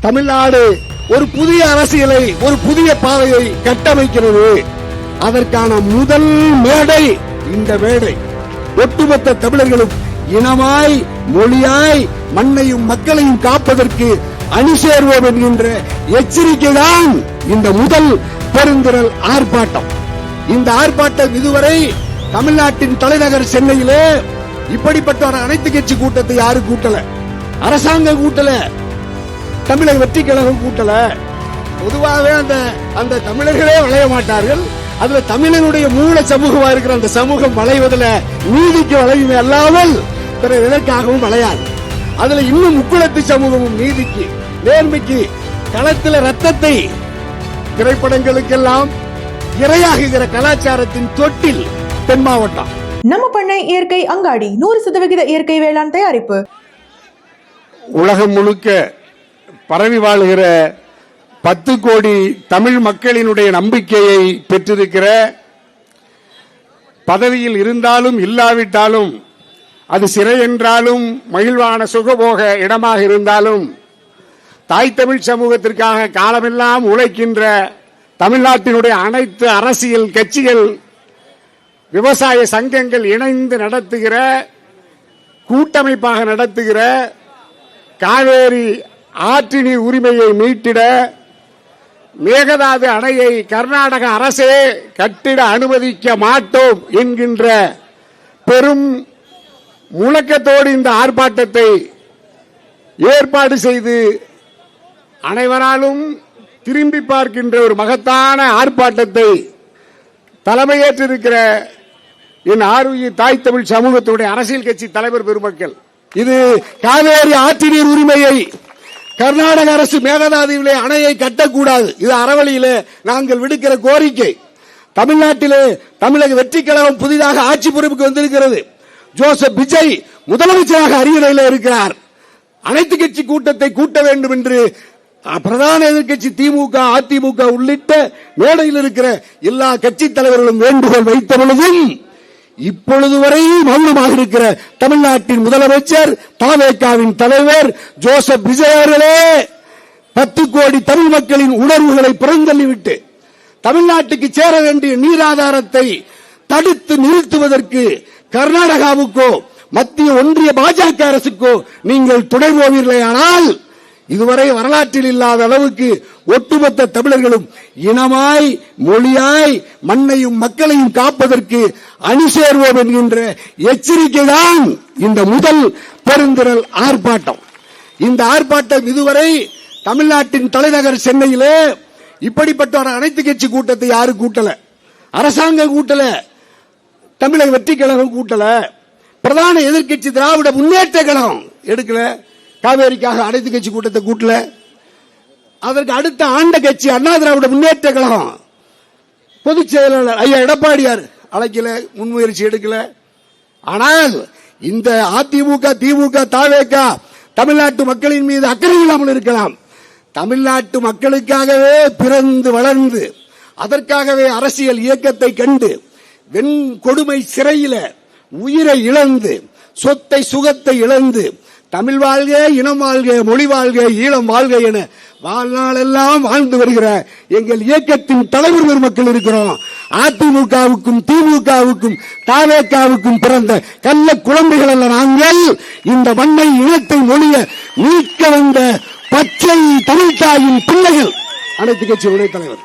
தமிழ்நாடு ஒரு புதிய அரசியலை, ஒரு புதிய பாதையை கட்டமைக்கிறது. அதற்கான முதல் மேடை இந்த மேடை. ஒட்டுமொத்த தமிழர்களும் இனமாய், மொழியாய், மண்ணையும் மக்களையும் காப்பதற்கு அணி சேர்வோம் என்கின்ற எச்சரிக்கை தான் இந்த முதல் பெருந்திரள் ஆர்ப்பாட்டம். இந்த ஆர்ப்பாட்டம் இதுவரை தமிழ்நாட்டின் தலைநகர் சென்னையிலே இப்படிப்பட்ட ஒரு அனைத்து கட்சி கூட்டத்தை யாரும் கூட்டல, அரசாங்கம் கூட்டல, தமிழக வெற்றி கழகம் கூட்டல. பொதுவாகவே அந்த தமிழர்களே வளைய மாட்டார்கள். அதுல தமிழனுடைய மூல சமூகமா இருக்கிற அந்த சமூகம் வளைவதில் நீதிக்கு வளையுமே அல்லாமல் பிற எதற்காகவும் வளையாது. அதுல இன்னும் முக்குளத்து சமூகமும் நீதிக்கு, நேர்மைக்கு களத்தில் ரத்தத்தை திரைப்படங்களுக்கெல்லாம் இரையாகுகிற கலாச்சாரத்தின் தொட்டில் தென் மாவட்டம். நம்ம பண்ணை இயற்கை அங்காடி 100% இயற்கை வேளாண் தயாரிப்பு. உலகம் முழுக்க பரவி வாழ்கிற 10 கோடி தமிழ் மக்களினுடைய நம்பிக்கையை பெற்றிருக்கிற, பதவியில் இருந்தாலும் இல்லாவிட்டாலும், அது சிறை என்றாலும் மகிழ்வான சுகபோக இடமாக இருந்தாலும், தாய் தமிழ் சமூகத்திற்காக காலமெல்லாம் உழைக்கின்ற தமிழ்நாட்டினுடைய அனைத்து அரசியல் கட்சிகள், விவசாய சங்கங்கள் இணைந்து நடத்துகிற, கூட்டமைப்பாக நடத்துகிற காவேரி ஆற்று நீர் உரிமையை மீட்டிட மேகதாது அணையை கர்நாடக அரசே கட்டிட அனுமதிக்க மாட்டோம் என்கின்ற பெரும் முழக்கத்தோடு இந்த ஆர்ப்பாட்டத்தை ஏற்பாடு செய்து அனைவராலும் திரும்பி பார்க்கின்ற ஒரு மகத்தான ஆர்ப்பாட்டத்தை தலைமையேற்றிருக்கிற என் ஆர்வீர் தாய் தமிழ் சமூகத்துடைய அரசியல் கட்சி தலைவர் பெருமக்கள், இது காவேரி ஆற்று நீர் உரிமையை கர்நாடக அரசு மேகதாதுவிலே அணையை கட்டக்கூடாது. இது அறவழியிலே நாங்கள் விடுக்கிற கோரிக்கை. தமிழ்நாட்டிலே தமிழக வெற்றி கழகம் புதிதாக ஆட்சி பொறுப்புக்கு வந்திருக்கிறது. ஜோசப் விஜய் முதலமைச்சராக அரியணையில் இருக்கிறார். அனைத்து கட்சி கூட்டத்தை கூட்ட வேண்டும் என்று பிரதான எதிர்கட்சி திமுக, அதிமுக உள்ளிட்ட மேடையில் இருக்கிற எல்லா கட்சி தலைவர்களும் வேண்டுகோள் வைத்த பொழுதும் இப்பொழுது வரை மௌனமாக இருக்கிற தமிழ்நாட்டின் முதலமைச்சர், தவேகாவின் தலைவர் ஜோசப் விஜய் அவர்களே 10 கோடி தமிழ் மக்களின் உணர்வுகளை புறந்தள்ளிவிட்டு தமிழ்நாட்டுக்கு சேர வேண்டிய நீராதாரத்தை தடுத்து நிறுத்துவதற்கு கர்நாடகாவுக்கோ மத்திய ஒன்றிய பாஜக அரசுக்கோ நீங்கள் துணை போவீர்களானால் இதுவரை வரலாற்றில் இல்லாத அளவுக்கு ஒட்டுமொத்த தமிழர்களும் இனமாய், மொழியாய், மண்ணையும் மக்களையும் காப்பதற்கு அணி சேர்வோம் என்கின்ற எச்சரிக்கை தான் இந்த முதல் பெருந்திரள் ஆர்ப்பாட்டம். இந்த ஆர்ப்பாட்டம் இதுவரை தமிழ்நாட்டின் தலைநகர் சென்னையிலே இப்படிப்பட்ட ஒரு அனைத்து கட்சி கூட்டத்தை யாரும் கூட்டல, அரசாங்கம் கூட்டல, தமிழக வெற்றி கழகம் கூட்டல, பிரதான எதிர்கட்சி திராவிட முன்னேற்ற கழகம் எடுக்கல, காவேரிக்காக அனைத்து கட்சி கூட்டத்தை கூட்டல. அதற்கு அடுத்த ஆண்ட கட்சி அண்ணா திராவிட முன்னேற்ற கழகம் பொதுச் செயலாளர் ஐயா எடப்பாடியார் அழைக்கல, முன்முயற்சி எடுக்கல. ஆனால் இந்த அதிமுக, திமுக, தவேகா தமிழ்நாட்டு மக்களின் மீது அக்கறை இல்லாமல் இருக்கலாம். தமிழ்நாட்டு மக்களுக்காகவே பிறந்து வளர்ந்து அதற்காகவே அரசியல் இயக்கத்தை கண்டு வெண்கொடுமை சிறையில உயிரை இழந்து சொத்தை சுகத்தை இழந்து தமிழ் வாழ்க, இனம் வாழ்க, மொழி வாழ்க, ஈழம் வாழ்க என வாழ்நாளெல்லாம் வாழ்ந்து வருகிற எங்கள் இயக்கத்தின் தலைவர் பெருமக்கள் இருக்கிறோம். அதிமுகவுக்கும் திமுகவுக்கும் தவேகாவுக்கும் பிறந்த கள்ள குழந்தைகள் அல்ல நாங்கள். இந்த மண்ணை, இனத்தை, மொழிய மீட்க வந்த பச்சை தமிழ்தாயின் பிள்ளைகள் அனைத்து கட்சியுடைய தலைவர்.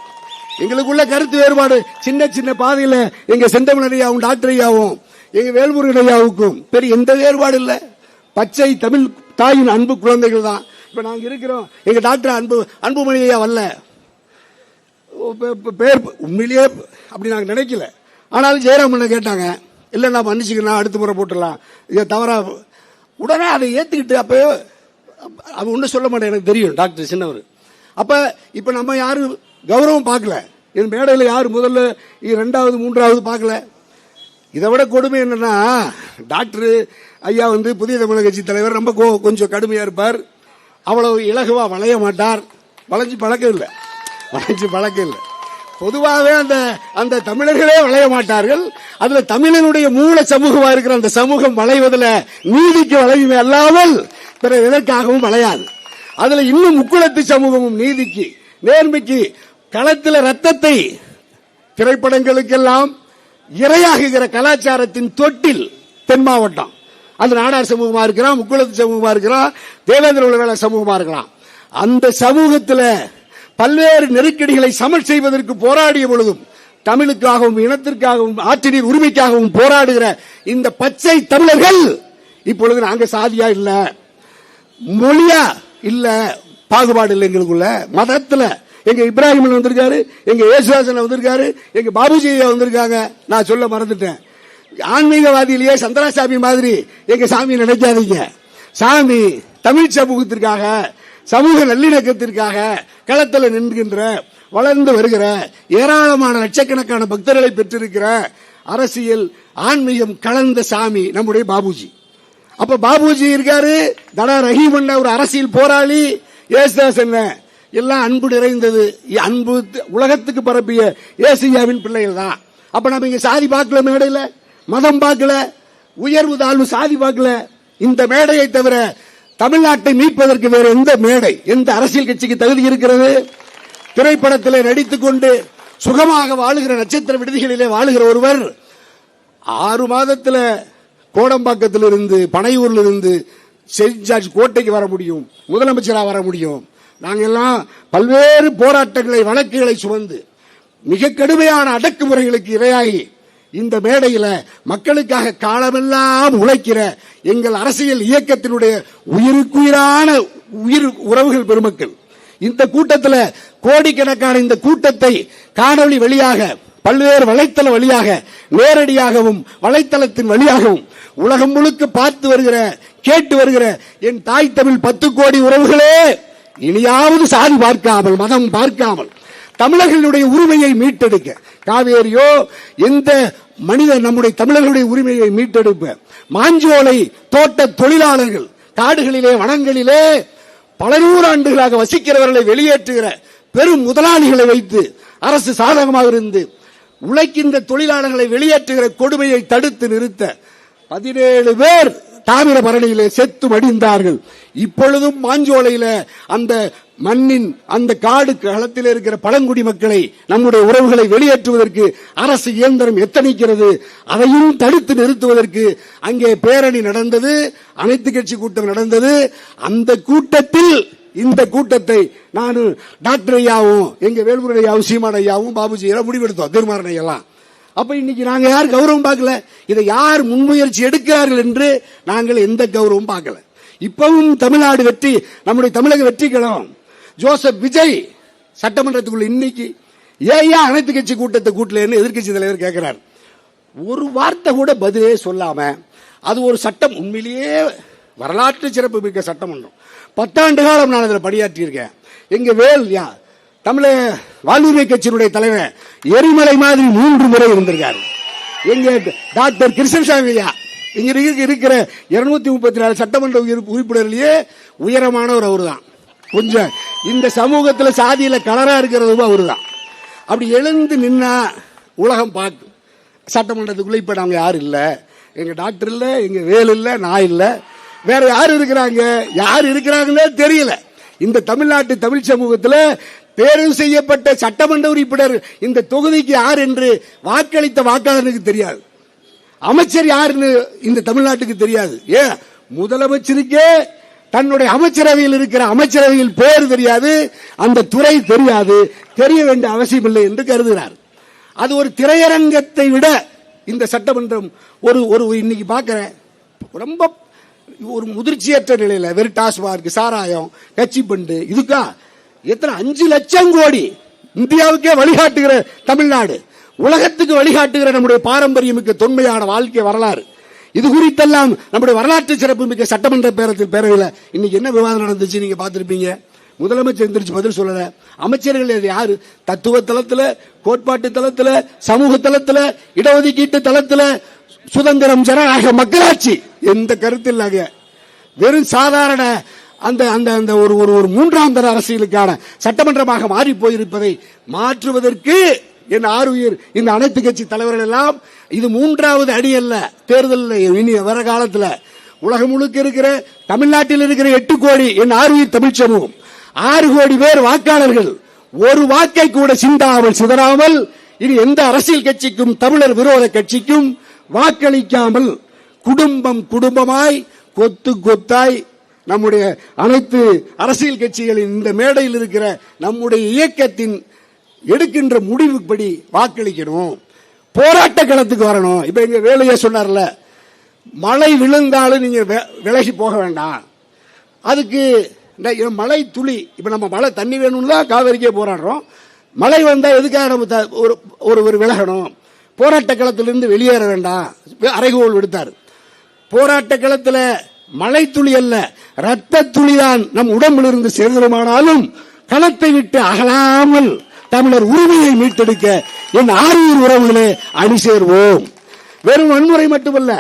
எங்களுக்குள்ள கருத்து வேறுபாடு சின்ன சின்ன பாதையில எங்க செந்தமிழ் ஐயாவும் டாக்டர் ஐயாவும் எங்க வேல்முருகன் ஐயாவுக்கும் பெரிய எந்த வேறுபாடு இல்ல. பச்சை தமிழ் தாயின் அன்பு குழந்தைகள் தான். இப்ப நாங்க இருக்கிறோம். எங்க டாக்டர் அன்புமணி ஐயா வரல, பேர் உண்மையிலேயே அப்படி நாங்க நினைக்கல. ஆனாலும் ஜெயராமன் கேட்டாங்க, இல்ல நான் மன்னிச்சுக்கலாம், அடுத்த முறை போட்டுடலாம், இதை தவறா உடனே அதை ஏத்துக்கிட்டு அப்ப அவன் ஒன்றும் சொல்ல மாட்டேன், எனக்கு தெரியும் டாக்டர் சின்னவர். அப்ப இப்ப நம்ம யாரும் கௌரவம் பார்க்கல, என் மேடையில் யாரு முதல்ல 2வது 3வது பார்க்கல. இதை விட கொடுமை என்னன்னா, டாக்டர் ஐயா புதிய தமிழக கட்சி தலைவர், ரொம்ப கொஞ்சம் கடுமையா இருப்பார், அவ்வளவு இலகுவா வளைய மாட்டார், வளைஞ்சு பழக்கம் இல்லை. பொதுவாகவே அந்த தமிழர்களே வளைய மாட்டார்கள். அதுல தமிழனுடைய மூல சமூகமா இருக்கிற அந்த சமூகம் வளைவதில் நீதிக்கு வளையுமே அல்லாமல் பிற எதற்காகவும் வளையாது. அதுல இன்னும் முக்குளத்து சமூகமும் நீதிக்கு நேர்மைக்கு களத்தில் ரத்தத்தை திரைப்படங்களுக்கெல்லாம் இரையாகுகிற கலாச்சாரத்தின் தொட்டில் தென் மாவட்டம். அது நாடார் சமூகமா இருக்கிறான், முக்குளத்து சமூகமா இருக்கிறான், தேவேந்திர உலக சமூகமா இருக்கலாம். அந்த சமூகத்தில் பல்வேறு நெருக்கடிகளை சமன் செய்வதற்கு போராடிய பொழுதும் தமிழுக்காகவும் இனத்திற்காகவும் ஆற்றினீர் உரிமைக்காகவும் போராடுகிற இந்த பச்சை தமிழர்கள் இப்பொழுது நாங்க சாதியா இல்ல, மொழியா இல்ல, பாகுபாடு இல்லை எங்களுக்குள்ள. மதத்துல எங்க இப்ராஹிம் வந்திருக்காரு, எங்க ஏசுதாசன் வந்திருக்காரு, எங்க பாபுஜி வந்திருக்காங்க. நான் சொல்ல மறந்துட்டேன், ஆன்மீகவாதியிலேயே சந்திராசாமி மாதிரி எங்க சாமி நினைக்காதீங்க. சாமி தமிழ் சமூகத்திற்காக, சமூக நல்லிணக்கத்திற்காக களத்தில் நின்றுகின்ற வளர்ந்து வருகிற ஏராளமான லட்சக்கணக்கான பக்தர்களை பெற்றிருக்கிற அரசியல் ஆன்மீகம் கலந்த சாமி நம்முடைய பாபுஜி. அப்ப பாபுஜி இருக்காரு, தடா ரஹீம் ஒரு அரசியல் போராளி, ஏசுதாஸ் என்ன எல்லாம் அன்பு நிறைந்தது. அன்பு உலகத்துக்கு பரப்பிய ஏசியாவின் பிள்ளைகள் தான். அப்ப நம்ம இங்க சாதி பார்க்கல, மேடையில மதம் பார்க்கல, உயர்வு தாழ்வு சாதி பார்க்கல. இந்த மேடையை தவிர தமிழ்நாட்டை மீட்பதற்கு வேறு எந்த மேடை, எந்த அரசியல் கட்சிக்கு தகுதி இருக்கிறது? திரைப்படத்திலே நடித்துக் கொண்டு சுகமாக வாழுகிற நட்சத்திர விடுதிகளிலே வாழுகிற ஒருவர் 6 மாதத்தில் கோடம்பாக்கத்தில் இருந்து பனையூர்ல இருந்து செயின்ட் ஜார்ஜ் கோட்டைக்கு வர முடியும், முதலமைச்சராக வர முடியும். நாங்கெல்லாம் பல்வேறு போராட்டங்களை வழக்குகளை சுமந்து மிக கடுமையான அடக்குமுறைகளுக்கு இரையாகி இந்த மேடையில் மக்களுக்காக காலமெல்லாம் உழைக்கிற எங்கள் அரசியல் இயக்கத்தினுடைய உயிருக்குயிரான உயிர் உறவுகள் பெருமக்கள் இந்த கூட்டத்தில் கோடிக்கணக்கான இந்த கூட்டத்தை காணொளி வழியாக பல்வேறு வலைத்தள வழியாக நேரடியாகவும் வலைத்தளத்தின் வழியாகவும் உலகம் முழுக்க பார்த்து வருகிற கேட்டு வருகிற என் தாய் தமிழ் 10 கோடி உறவுகளே, இனியாவது சாதி பார்க்காமல் மதம் பார்க்காமல் தமிழர்களுடைய உரிமையை மீட்டெடுக்க, காவேரியோ எந்த மனிதன் நம்முடைய தமிழர்களுடைய உரிமையை மீட்டெடுப்ப, மாஞ்சோலை தோட்ட தொழிலாளர்கள் காடுகளிலே வனங்களிலே பல நூறாண்டுகளாக வசிக்கிறவர்களை வெளியேற்றுகிற பெரும் முதலாளிகளை வைத்து அரசு சாதகமாக இருந்து உழைக்கின்ற தொழிலாளர்களை வெளியேற்றுகிற கொடுமையை தடுத்து நிறுத்த 17 பேர் தாமிரபரணியிலே செத்து மடிந்தார்கள். இப்பொழுதும் மாஞ்சோலையில அந்த மண்ணின் அந்த காடு களத்தில் இருக்கிற பழங்குடி மக்களை நம்முடைய உறவுகளை வெளியேற்றுவதற்கு அரசு இயந்திரம் எத்தனிக்கிறது. அதையும் தடுத்து நிறுத்துவதற்கு அங்கே பேரணி நடந்தது, அனைத்து கட்சி கூட்டம் நடந்தது. அந்த கூட்டத்தில் இந்த கூட்டத்தை நான் டாக்டர் ஐயாவும் எங்க வேல்முருகன் ஐயாவும் சீமான் ஐயாவும் பாபுஜி முடிவெடுத்தோம், திருமாறன் ஐயெல்லாம். அப்ப இன்னைக்கு நாங்க யார் கௌரவம் பார்க்கல, இதை யார் முன்முயற்சி எடுக்கிறார்கள் என்று நாங்கள் எந்த கௌரவம் பார்க்கல. இப்பவும் தமிழ்நாடு வெற்றி, நம்முடைய தமிழக வெற்றி கழகம் ஜோசப் விஜய் சட்டமன்றத்துக்குள்ள இன்னைக்கு ஏன் அனைத்து கட்சி கூட்டத்தை கூட்டலன்னு எதிர்கட்சி தலைவர் கேட்கிறார். ஒரு வார்த்தை கூட பதிலே சொல்லாம அது ஒரு சட்டம், உண்மையிலேயே வரலாற்று சிறப்பு மிக்க சட்டமன்றம். 10 ஆண்டு காலம் நான் அதில் பணியாற்றி இருக்கேன். எங்க வேல் தமிழக வாழ்வுரிமை கட்சியினுடைய தலைவர் எரிமலை மாதிரி 3 முறை இருந்திருக்காரு. எங்க டாக்டர் கிருஷ்ணசாமி ஐயா இங்க இருக்கிற 234 சட்டமன்ற உறுப்பினர்களே உயரமானவர் அவரு தான். கொஞ்சம் இந்த சமூகத்தில் சாதியில கலரா இருக்கிறதும் அவரு தான். அப்படி எழுந்து நின்னா உலகம் பார்க்கும். சட்டமன்றத்துக்குள்ள இப்ப நாங்க யாரும் இல்ல, எங்க டாக்டர் இல்ல, எங்க வேல் இல்ல, நான் இல்ல, வேற யாரு இருக்கிறாங்க, யாரு இருக்கிறாங்கன்னே தெரியல. இந்த தமிழ்நாட்டு தமிழ் சமூகத்தில் தேர்வு செய்யப்பட்ட சட்டமன்ற உறுப்பினர் இந்த தொகுதிக்கு யார் என்று வாக்களித்த வாக்காளருக்கு தெரியாது, அமைச்சர் யாருன்னு இந்த தமிழ்நாட்டுக்கு தெரியாது. ஏன் முதலமைச்சருக்கே தன்னுடைய அமைச்சரவையில் இருக்கிற அமைச்சரவையில் பேர் தெரியாது, அந்த துறை தெரியாது, தெரிய வேண்டிய அவசியம் இல்லை என்று கருதுகிறார். அது ஒரு திரையரங்கத்தை விட இந்த சட்டமன்றம் ஒரு இன்னைக்கு பார்க்கிறேன் ரொம்ப ஒரு முதிர்ச்சியற்ற நிலையில வெறும் டாஸ்மார்க், சாராயம், கட்சி பண்டு, இதுக்கா எத்தனை 5 லட்சம் கோடி இந்தியாவுக்கே வழிகாட்டுகிற தமிழ்நாடு, உலகத்துக்கு வழிகாட்டுகிற நம்முடைய பாரம்பரியமிக்க தொன்மையான வாழ்க்கை வரலாறு, இது குறித்தெல்லாம் நம்முடைய வரலாற்று சிறப்பு மிக்க சட்டமன்ற பேரவையில் இன்னைக்கு என்ன விவாதம் நடந்துச்சு நீங்க பார்த்திருப்பீங்க. முதலமைச்சர் எந்திரிச்சு பதில் சொல்லல. அமைச்சர்கள் யாரு? தத்துவ தளத்துல, கோட்பாட்டு தளத்துல, சமூக தளத்துல, இடஒதுக்கீட்டு தளத்துல, சுதந்திரம், ஜனநாயக, மக்களாட்சி எந்த கருத்து இல்லாங்க. வெறும் சாதாரண அந்த அந்த அந்த ஒரு ஒரு 3ஆம் தர அரசியலுக்கான சட்டமன்றமாக மாறி போயிருப்பதை மாற்றுவதற்கு என் ஆறுயிர் இந்த அனைத்து கட்சி தலைவர்கள் எல்லாம் இது 3வது அடி அல்ல, தேர்தலில் இனி வர காலத்தில் உலகம் முழுக்க இருக்கிற தமிழ்நாட்டில் இருக்கிற 8 கோடி என் ஆர்வீர் தமிழ் சமூகம் 6 கோடி பேர் வாக்காளர்கள் ஒரு வாக்கை கூட சிந்தாமல் சிதறாமல் இனி எந்த அரசியல் கட்சிக்கும் தமிழர் விரோத கட்சிக்கும் வாக்களிக்காமல் குடும்பம் குடும்பமாய் கொத்து கொத்தாய் நம்முடைய அனைத்து அரசியல் கட்சிகளின் இந்த மேடையில் இருக்கிற நம்முடைய இயக்கத்தின் எடுக்கின்ற முடிவுப்படி வாக்களிக்கணும். போராட்ட களத்துக்கு வரணும். இப்ப எங்க வேலையை சொன்னார்ல, மழை விழுந்தாலும் நீங்க விலகி போக வேண்டாம். அதுக்கு மழை துளி, இப்ப நம்ம மழை தண்ணி வேணும்னு தான் காவிரிக்கே போராடுறோம். மழை வந்தா எதுக்காக நம்ம ஒரு விலகணும்? போராட்ட களத்திலிருந்து வெளியேற வேண்டாம் அறைகோல் விடுத்தார். போராட்ட களத்தில் மழை துளி அல்ல, ரத்த துளிதான் நம் உடம்பில் இருந்து சேர்ந்தமானாலும் களத்தை விட்டு அகலாமல் தமிழர் உரிமையை மீட்டெடுக்க என் ஆர்வீர் உறவுகளே அணி சேர்வோம். வெறும் வன்முறை மட்டுமல்ல,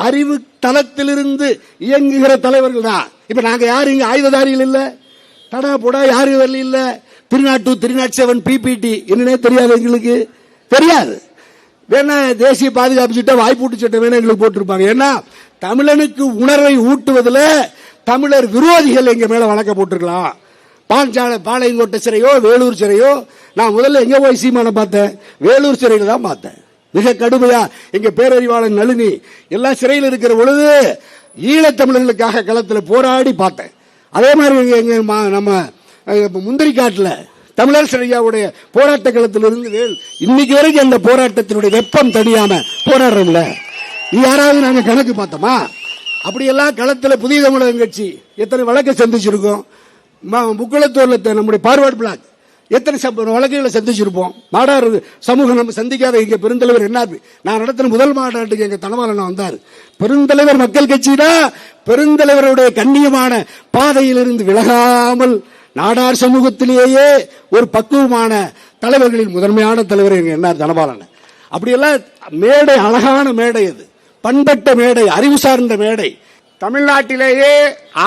அறிவு தளத்திலிருந்து இயங்குகிற தலைவர்கள் தான். இப்ப நாங்க யாரும் இங்க ஆயுததாரிகள் இல்ல, தடா போடா யாரு வரல இல்ல. 302, 307 பிபிடி என்னன்னே தெரியாது, எங்களுக்கு தெரியாது. வேணா தேசிய பாதுகாப்பு சட்டம் வாய்ப்பூட்டு சட்டம் வேணா எங்களுக்கு போட்டிருப்பாங்க. ஏன்னா தமிழனுக்கு உணர்வை ஊட்டுவதில் தமிழர் விரோதிகள் எங்க மேல வழக்க போட்டிருக்கலாம். பாளையங்கோட்டை சிறையோ வேலூர் சிறையோ, நான் முதல்ல எங்க போய் சீமான பார்த்தேன், வேலூர் சிறையில தான் பார்த்தேன். மிக கடுமையா எங்க பேரறிவாளன் நளினி எல்லாம் சிறையில் இருக்கிற பொழுது ஈழத்தமிழர்களுக்காக களத்தில் போராடி பார்த்தேன். அதே மாதிரி எங்க நம்ம முந்திரி காட்டுல தமிழர் சிறையாவுடைய போராட்ட களத்தில் இருந்து இன்னைக்கு வரைக்கும் அந்த போராட்டத்தினுடைய வெப்பம் தனியாம போராடுறோம்ல. யாராவது நாங்க கணக்கு பார்த்தோமா? அப்படியெல்லாம் களத்தில் புதிய தமிழகம் கட்சி எத்தனை வழக்கை சந்திச்சிருக்கோம். முக்குளத்தூர்ல நம்முடைய பார்வர்ட் பிளாக் எத்தனை வழக்குகளை சந்திச்சிருப்போம். மாடாறு சமூகம் நம்ம சந்திக்காத இங்க பெருந்தலைவர் என்ஆர்பி நான் நடத்தின முதல் மாநாட்டுக்கு எங்க தனபாலன் வந்தார். பெருந்தலைவர் மக்கள் கட்சினா பெருந்தலைவருடைய கண்ணியமான பாதையிலிருந்து விலகாமல் நாடார் சமூகத்திலேயே ஒரு பக்குவமான தலைவர்களின் முதன்மையான தலைவர் எங்க என்ஆர் தனபாலன். அப்படியெல்லாம் மேடை, அழகான மேடை, அது பண்பட்ட மேடை, அறிவு சார்ந்த மேடை. தமிழ்நாட்டிலேயே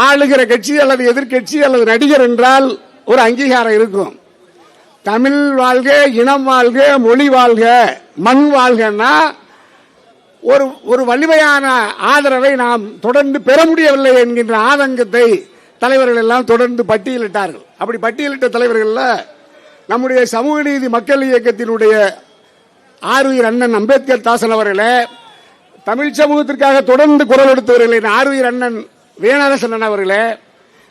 ஆளுகிற கட்சி அல்லது எதிர்கட்சி அல்லது நடிகர் என்றால் ஒரு அங்கீகாரம் இருக்கும். தமிழ் வாழ்க, இனம் வாழ்க, மொழி வாழ்க, மண் வாழ்கன்னா ஒரு வலிமையான ஆதரவை நாம் தொடர்ந்து பெற முடியவில்லை என்கின்ற ஆதங்கத்தை தலைவர்கள் எல்லாம் தொடர்ந்து பட்டியலிட்டார்கள். அப்படி பட்டியலிட்ட தலைவர்கள் நம்முடைய சமூக நீதி மக்கள் இயக்கத்தினுடைய ஆர்வீர் அண்ணன் அம்பேத்கர் தாசன் அவர்களே, தமிழ் சமூகத்திற்காக தொடர்ந்து குரல் எடுத்தவர்கள் ஆர்வீர் அண்ணன் வேணரசன் அவர்களே,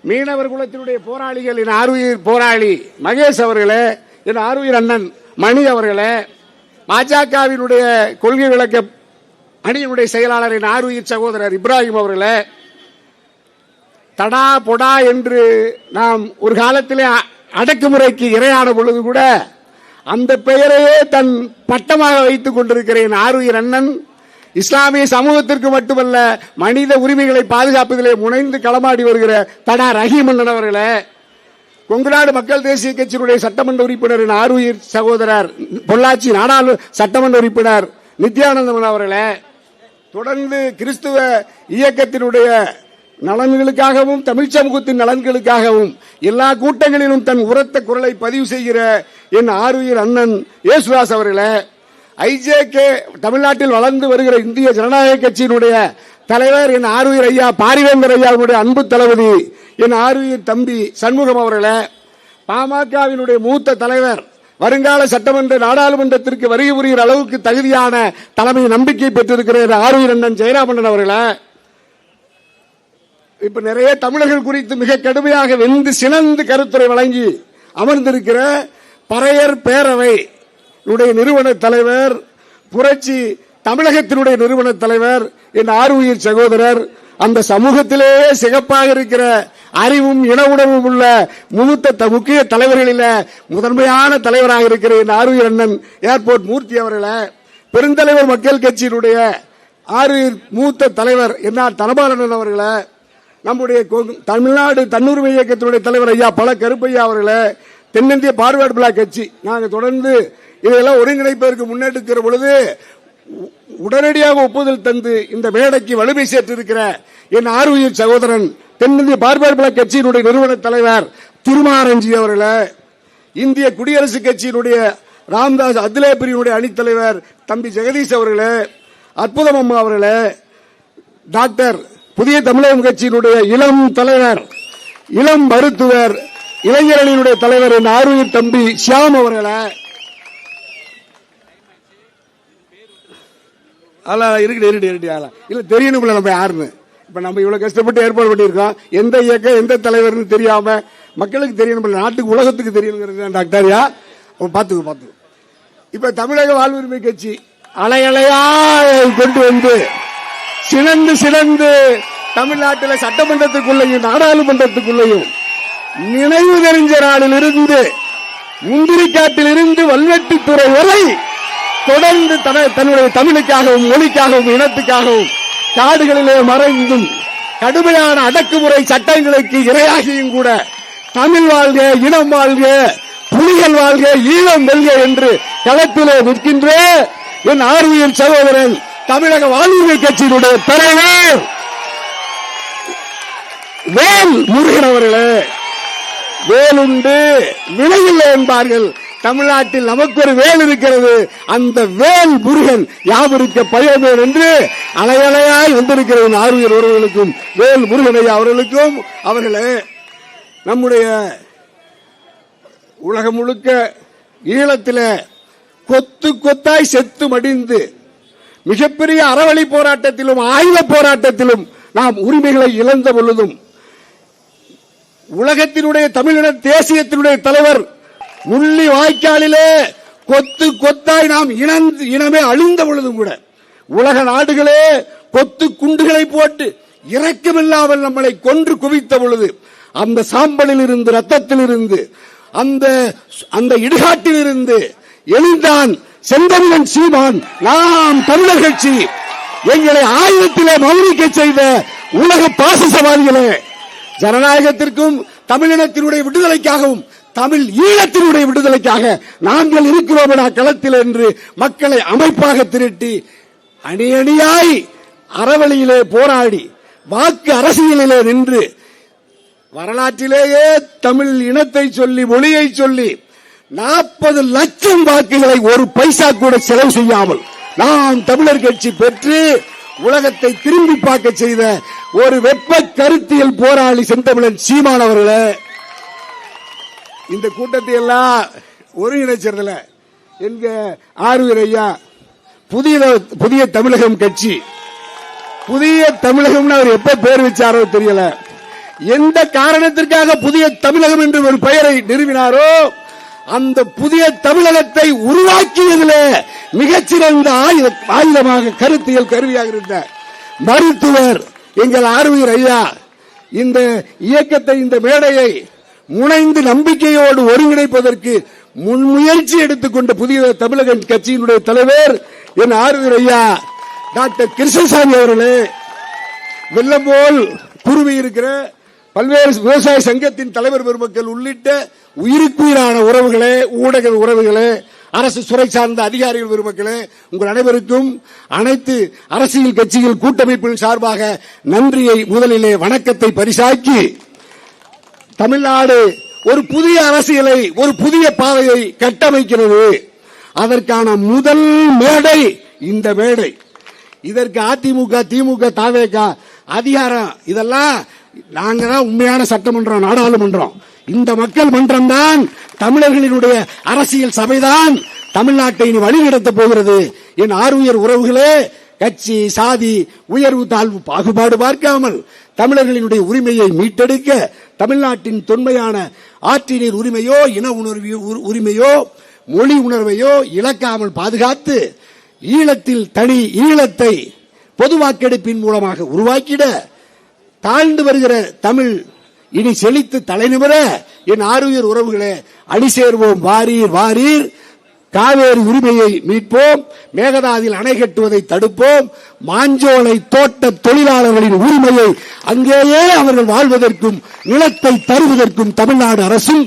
மீனவர் குலத்தினுடைய போராளிகள் என் ஆர்வீர் போராளி மகேஷ் அவர்களே, என் ஆர்வீர் அண்ணன் மணி அவர்களே, பாஜகவினுடைய கொள்கை விளக்க அணியினுடைய செயலாளர் என் ஆர்வீர் சகோதரர் இப்ராஹிம் அவர்களே, தடா பொடா என்று நாம் ஒரு காலத்திலே அடக்குமுறைக்கு இரையான பொழுது கூட அந்த பெயரையே தன் பட்டமாக வைத்துக் கொண்டிருக்கிறேன் ஆர்வீர் அண்ணன் இஸ்லாமிய சமூகத்திற்கு மட்டுமல்ல மனித உரிமைகளை பாதுகாப்பதிலே முனைந்து களமாடி வருகிற தடா ரஹீமன் அவர்களே, கொங்குநாடு மக்கள் தேசிய கட்சியினுடைய சட்டமன்ற உறுப்பினர் ஆர்வீர் சகோதரர் பொள்ளாச்சி நாடாளு சட்டமன்ற உறுப்பினர் நித்யானந்தன் அவர்களே, தொடர்ந்து கிறிஸ்துவ இயக்கத்தினுடைய நலன்களுக்காகவும் தமிழ் சமூகத்தின் நலன்களுக்காகவும் எல்லா கூட்டங்களிலும் தன் உரத்த குரலை பதிவு செய்கிற என் ஆர்வீர் அண்ணன் ஏசுதாஸ் அவர்களே, ஐஜேகே தமிழ்நாட்டில் வளர்ந்து வருகிற இந்திய ஜனநாயக கட்சியினுடைய தலைவர் என் ஆர்வீர் ஐயா பாரிவேந்தர் ஐயாவுடைய அன்பு தளபதி என் ஆர்வீர் தம்பி சண்முகம் அவர்களே, பாமகவினுடைய மூத்த தலைவர் வருங்கால சட்டமன்ற நாடாளுமன்றத்திற்கு வருகை புரிகிற அளவுக்கு தகுதியான தலைமை நம்பிக்கை பெற்றிருக்கிற ஆர்வீர் அண்ணன் ஜெயராமன் அவர்களே, இப்ப நிறைய தமிழர்கள் குறித்து மிக கடுமையாக வெந்து சினந்து கருத்துரை வழங்கி அமர்ந்திருக்கிற பறையர் பேரவை நிறுவன தலைவர், புரட்சி தமிழகத்தினுடைய நிறுவன தலைவர் என் ஆர்வீர் சகோதரர், அந்த சமூகத்திலேயே சிகப்பாக இருக்கிற அறிவும் இன உணர்வும் உள்ள மூத்த முக்கிய தலைவர்களில் முதன்மையான தலைவராக இருக்கிற என் ஆர்வீர் அண்ணன் ஏர்போர்ட் மூர்த்தி அவர்களே, பெருந்தலைவர் மக்கள் கட்சியினுடைய ஆர்வீர் மூத்த தலைவர் என்ஆர் தனபாலன் அவர்களே, நம்முடைய தமிழ்நாடு தன்னுரிமை இயக்கத்தினுடைய தலைவர் ஐயா பல கருப்பையா அவர்களே, தென்னிந்திய பார்வர்ட் பிளாக் கட்சி நாங்கள் தொடர்ந்து இதெல்லாம் ஒருங்கிணைப்பதற்கு முன்னெடுக்கிற பொழுது உடனடியாக ஒப்புதல் தந்து இந்த மேடைக்கு வலிமை சேர்த்திருக்கிற என் ஆர்வீர் சகோதரன் தென்னிந்திய பார்வர்ட் பிளாக் கட்சியினுடைய நிறுவன தலைவர் திருமாரஞ்சி அவர்களே, இந்திய குடியரசுக் கட்சியினுடைய ராம்தாஸ் அத்லே பிரிவினுடைய அணித்தலைவர் தம்பி ஜெகதீஷ் அவர்களே, அற்புதம் அம்மா அவர்களே, டாக்டர் புதிய தமிழகம் கட்சியினுடைய இளம் தலைவர், இளம் மருத்துவர், இளைஞரணியினுடைய தலைவர் என் ஆருயிர் தம்பி ஷியாம் அவர்களை இல்ல தெரியணும்ல நம்ம யாருன்னு. இப்ப நம்ம இவ்வளவு கஷ்டப்பட்டு ஏற்பாடு பண்ணியிருக்கோம். எந்த இயக்கம் எந்த தலைவர்னு தெரியாம மக்களுக்கு தெரியணும், நாட்டுக்கு உலகத்துக்கு தெரியணும். டாக்டர்யா பாத்துக்கோ. இப்ப தமிழக வாழ்வுரிமை கட்சி அலையலையா கொண்டு வந்து சினந்து தமிழ்நாட்டில் சட்டமன்றத்துக்குள்ளையும் நாடாளுமன்றத்துக்குள்ளையும் நினைவு தெரிஞ்ச நாளில் இருந்து முந்திரிக்காட்டில் இருந்து வல்வெட்டித்துறை வரை தொடர்ந்து தன்னுடைய தமிழுக்காகவும் மொழிக்காகவும் இனத்துக்காகவும் காடுகளிலே மறைந்தும் கடுமையான அடக்குமுறை சட்டங்களுக்கு இரையாகியும் கூட தமிழ் வாழ்க, இனம் வாழ்க, புலிகள் வாழ்க, ஈழம் வெல்க என்று களத்திலே நிற்கின்ற என் ஆர்வியல் சகோதரன் தமிழக வாழ்வுரிமை கட்சியினுடைய தலைவர் வேல் முருகன் அவர்களே. வேலுண்டு விலையில்லை என்பார்கள். தமிழ்நாட்டில் நமக்கு ஒரு வேல் இருக்கிறது. அந்த வேல் முருகன் யாவருக்க பயமேன் என்று அலையலையாய் வந்திருக்கிற ஆர்வியர் உறவுகளுக்கும் வேல் முருகனை அவர்களுக்கும் அவர்களே, நம்முடைய உலகம் முழுக்க ஈழத்தில் கொத்து கொத்தாய் செத்து மடிந்து மிகப்பெரிய அறவழி போராட்டத்திலும் ஆயுத போராட்டத்திலும் நாம் உரிமைகளை இழந்த பொழுதும் உலகத்தினுடைய தமிழின தேசியத்தினுடைய தலைவர் முள்ளி வாய்க்காலிலே கொத்து கொத்தாய் நாம் இனமே அழிந்த பொழுதும் கூட உலக நாடுகளே கொத்து குண்டுகளை போட்டு இரக்கமில்லாமல் நம்மளை கொன்று குவித்த பொழுது அந்த சாம்பலில் இருந்து, ரத்தத்தில் இருந்து, அந்த இடுகாட்டில் இருந்து எழுந்தான் செந்தமிழன் சீமான். நாம் தமிழர் கட்சி எங்களை ஆயுதத்திலே மௌனிக்க செய்த உலக பாசிசவாதிகளே, ஜனநாயகத்திற்கும் தமிழினத்தினுடைய விடுதலைக்காகவும் தமிழ் ஈழத்தினுடைய விடுதலைக்காக நாங்கள் இருக்கிறோம் களத்தில் என்று மக்களை அமைப்பாக திரட்டி அணி அணியாய் அறவழியிலே போராடி வாக்கு அரசியலிலே நின்று வரலாற்றிலேயே தமிழ் இனத்தை சொல்லி மொழியை சொல்லி 40 லட்சம் வாக்குகளை ஒரு பைசா கூட செலவு செய்யாமல் நாம் தமிழர் கட்சி பெற்று உலகத்தை திரும்பி பார்க்க செய்த ஒரு வெப்ப கருத்தியல் போராளி செந்தமிழன் சீமான் அவர்களே, இந்த கூட்டத்தை எல்லாம் ஒருங்கிணைச்சதுல எங்க ஆர்வீர் ஐயா புதிய தமிழகம் கட்சி, புதிய தமிழகம் அவர் எப்ப பேர் வச்சாரோ தெரியல, எந்த காரணத்திற்காக புதிய தமிழகம் என்று ஒரு பெயரை நிறுவினாரோ அந்த புதிய தமிழகத்தை உருவாக்கியதிலே மிகச்சிறந்த ஆயுதமாக கருத்தியல் கருவியாக இருந்த மருத்துவர் எங்கள் ஆர்வீர் ஐயா இந்த இயக்கத்தை, இந்த மேடையை முனைந்து நம்பிக்கையோடு ஒருங்கிணைப்பதற்கு முன்முயற்சி எடுத்துக்கொண்ட புதிய தமிழக கட்சியினுடைய தலைவர் என் ஆர்வீர் ஐயா டாக்டர் கிருஷ்ணசாமி அவர்களே, வெள்ளம் போல் குருவி இருக்கிற பல்வேறு விவசாய சங்கத்தின் தலைவர் பெருமக்கள் உள்ளிட்ட உயிருக்குயிரான உறவுகளே, ஊடக உறவுகளே, அரசு துறை சார்ந்த அதிகாரிகள் பெருமக்களே, உங்கள் அனைவருக்கும் அனைத்து அரசியல் கட்சிகள் கூட்டமைப்பின் சார்பாக நன்றியை, முதலிலே வணக்கத்தை பரிசாக்கி, தமிழ்நாடு ஒரு புதிய அரசியலை, ஒரு புதிய பாதையை கட்டமைக்கிறது. அதற்கான முதல் மேடை இந்த மேடை. இதற்கு அதிமுக, திமுக, தவேக அதிகாரம் இதெல்லாம் நாங்க தான் உண்மையான சட்டமன்றம், நாடாளுமன்றம். இந்த மக்கள் மன்றம் தான் தமிழர்களினுடைய அரசியல் சபைதான் தமிழ்நாட்டை வழிநடத்த போகிறது. என் ஆர்வீர் உறவுகளே, கட்சி, சாதி, உயர்வு தாழ்வு பாகுபாடு பார்க்காமல் தமிழர்களினுடைய உரிமையை மீட்டெடுக்க தமிழ்நாட்டின் தொன்மையான ஆற்றினீர் உரிமையோ, இன உணர்வு உரிமையோ, மொழி உணர்வையோ இழக்காமல் பாதுகாத்து ஈழத்தில் தனி ஈழத்தை பொது வாக்கெடுப்பின் மூலமாக உருவாக்கிட தாழ்ந்து வருகிற தமிழ் இனி செழித்து தலைநிமிர என் ஆர்வீர் உறவுகளே அணி சேர்வோம், வாரீர் வாரீர், காவேரி உரிமையை மீட்போம், மேகதாதில் அணை கட்டுவதை தடுப்போம், மாஞ்சோலை தோட்ட தொழிலாளர்களின் உரிமையை அங்கேயே அவர்கள் வாழ்வதற்கும் நிலத்தை தருவதற்கும் தமிழ்நாடு அரசும்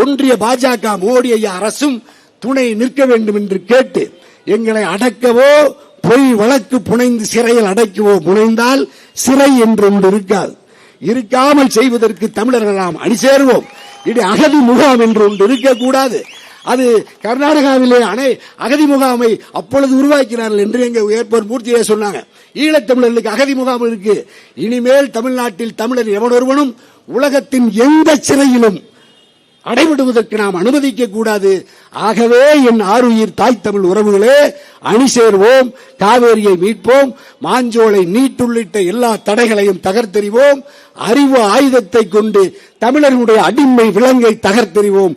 ஒன்றிய பாஜக மோடி ஐயா அரசும் துணை நிற்க வேண்டும் என்று கேட்டு, எங்களை அடக்கவோ பொய் வழக்கு புனைந்து சிறையில் அடைக்கவோ முனைந்தால் சிறை என்று ஒன்று இருக்காது. இருக்காமல் செய்வதற்கு தமிழர்கள் நாம் அணி சேர்வோம். இது அகதி முகாம் என்று ஒன்று இருக்கக்கூடாது. அது கர்நாடகாவிலே அகதி முகாமை அப்பொழுது உருவாக்கினார்கள் என்று எங்க ஏற்பர் மூர்த்தியே சொன்னாங்க. ஈழத்தமிழர்களுக்கு அகதி முகாம் இருக்கு. இனிமேல் தமிழ்நாட்டில் தமிழர் எவனொருவனும் உலகத்தின் எந்த சிறையிலும் அடைபடுவதற்கு நாம் அனுமதிக்க கூடாது. ஆகவே என் ஆருயிர் தாய் தமிழ் உறவுகளே, அணி சேர்வோம், காவேரியை மீட்போம், மாஞ்சோலை நீட்டுள்ளிட்ட எல்லா தடைகளையும் தகர்த்தெறிவோம், அறிவு ஆயுதத்தை கொண்டு தமிழர்களுடைய அடிமை விலங்கை தகர்த்தெறிவோம்.